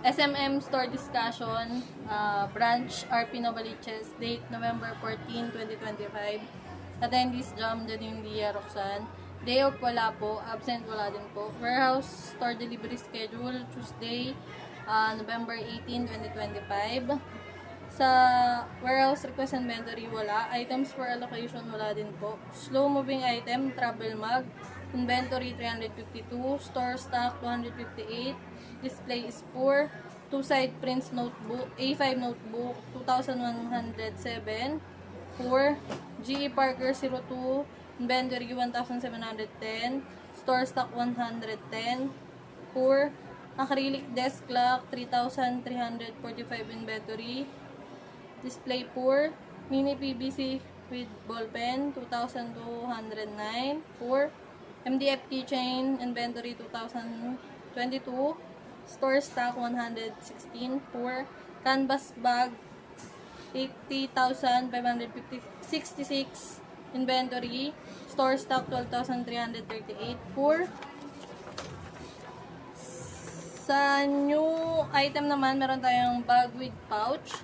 SMM store discussion, branch RP Novaliches, date November 14, 2025. Attendees Jam Janine Dia Roxanne. Day of wala po, absent wala din po. Warehouse store delivery schedule, Tuesday, November 18, 2025. Sa warehouse request inventory wala. Items for allocation wala din po. Slow moving item, travel mug. Inventory 352. Store stock 258. Display is poor. Two-side prints notebook, A5 notebook 2,107. Poor. GE Parker 02. Inventory 1,710. Store stock 110. Poor. Acrylic desk clock 3,345 inventory. Display poor. Mini PVC with ballpen 2,209. Poor. MDF keychain inventory 2022. Store stock 116. Poor. Canvas bag 80,566 inventory. Store stock 12,338. Poor. Sa new item naman, meron tayong bag with pouch.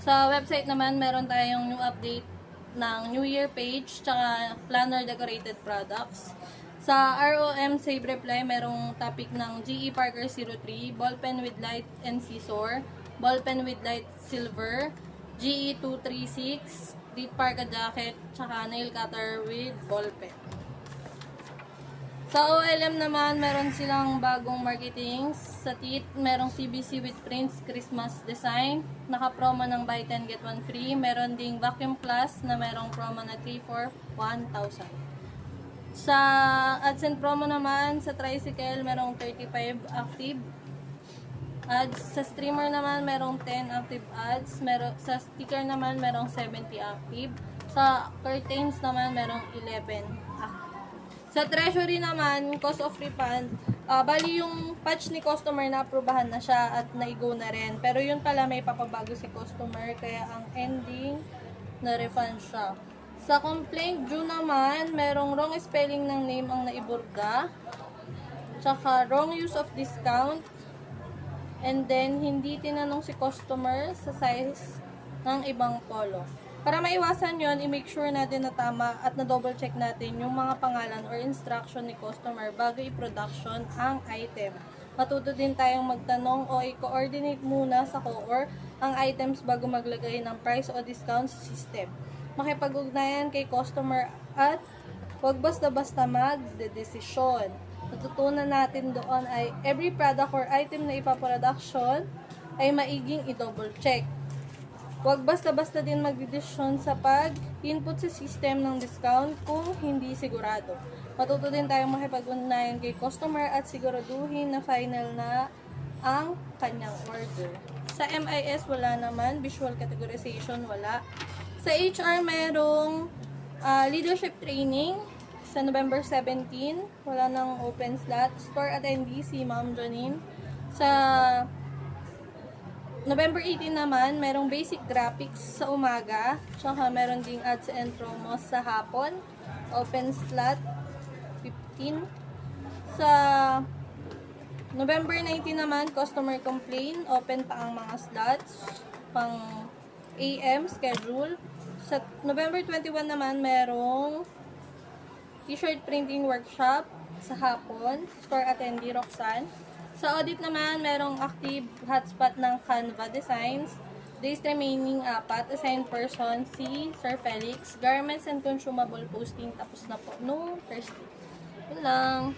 Sa website naman, meron tayong new update ng New Year page, tsaka planner decorated products. Sa ROM Save Reply, merong topic ng GE Parker 03, ballpen with light and scissor, ballpen with light silver, GE 236, deep parka jacket, tsaka nail cutter with ballpen. Sa OLM naman, meron silang bagong marketing. Sa TIT, merong CBC with prints, Christmas design. Naka-promo ng buy 10 get 1 free. Meron ding vacuum plus na merong promo na 3 for 1,000. Sa ads and promo naman, sa tricycle, merong 35 active ads. Sa streamer naman, merong 10 active ads. Sa sticker naman, merong 70 active. Sa curtains naman, merong 11 active. Sa treasury naman, cost of refund, bali yung patch ni customer na aprubahan na siya at naigo na rin. Pero yun pala may papabago si customer, kaya ang ending na refund siya. Sa complaint due naman, merong wrong spelling ng name ang naiburga. Tsaka wrong use of discount. And then, hindi tinanong si customer sa size ng ibang polo. Para maiwasan yon, i-make sure natin na tama at na-double check natin yung mga pangalan or instruction ni customer bago i-production ang item. Matuto din tayong magtanong o i-coordinate muna sa COOR ang items bago maglagay ng price o discount sa system. Makipag-ugnayan kay customer at huwag basta-basta mag-desisyon. Natutunan natin doon ay every product or item na ipaproduction ay maiging i-double check. Huwag basta-basta din magdedesisyon sa pag-input sa system ng discount kung hindi sigurado. Matuto din tayong makipag-ugnayan kay customer at siguraduhin na final na ang kanyang order. Sa MIS, wala naman. Visual categorization, wala. Sa HR, merong leadership training sa November 17. Wala nang open slot. Store attendee si Ma'am Janine. Sa November 18 naman, merong basic graphics sa umaga. Tsaka meron ding ads and promos sa hapon. Open slot 15. Sa November 19 naman, customer complaint. Open pa ang mga slots. Pang AM schedule. Sa November 21 naman, merong t-shirt printing workshop sa hapon. Store attendee Roxanne. Sa audit naman, merong active hotspot ng Canva Designs. Days remaining 4. Assigned person si Sir Felix. Garments and consumable posting tapos na po no Thursday. Yun lang.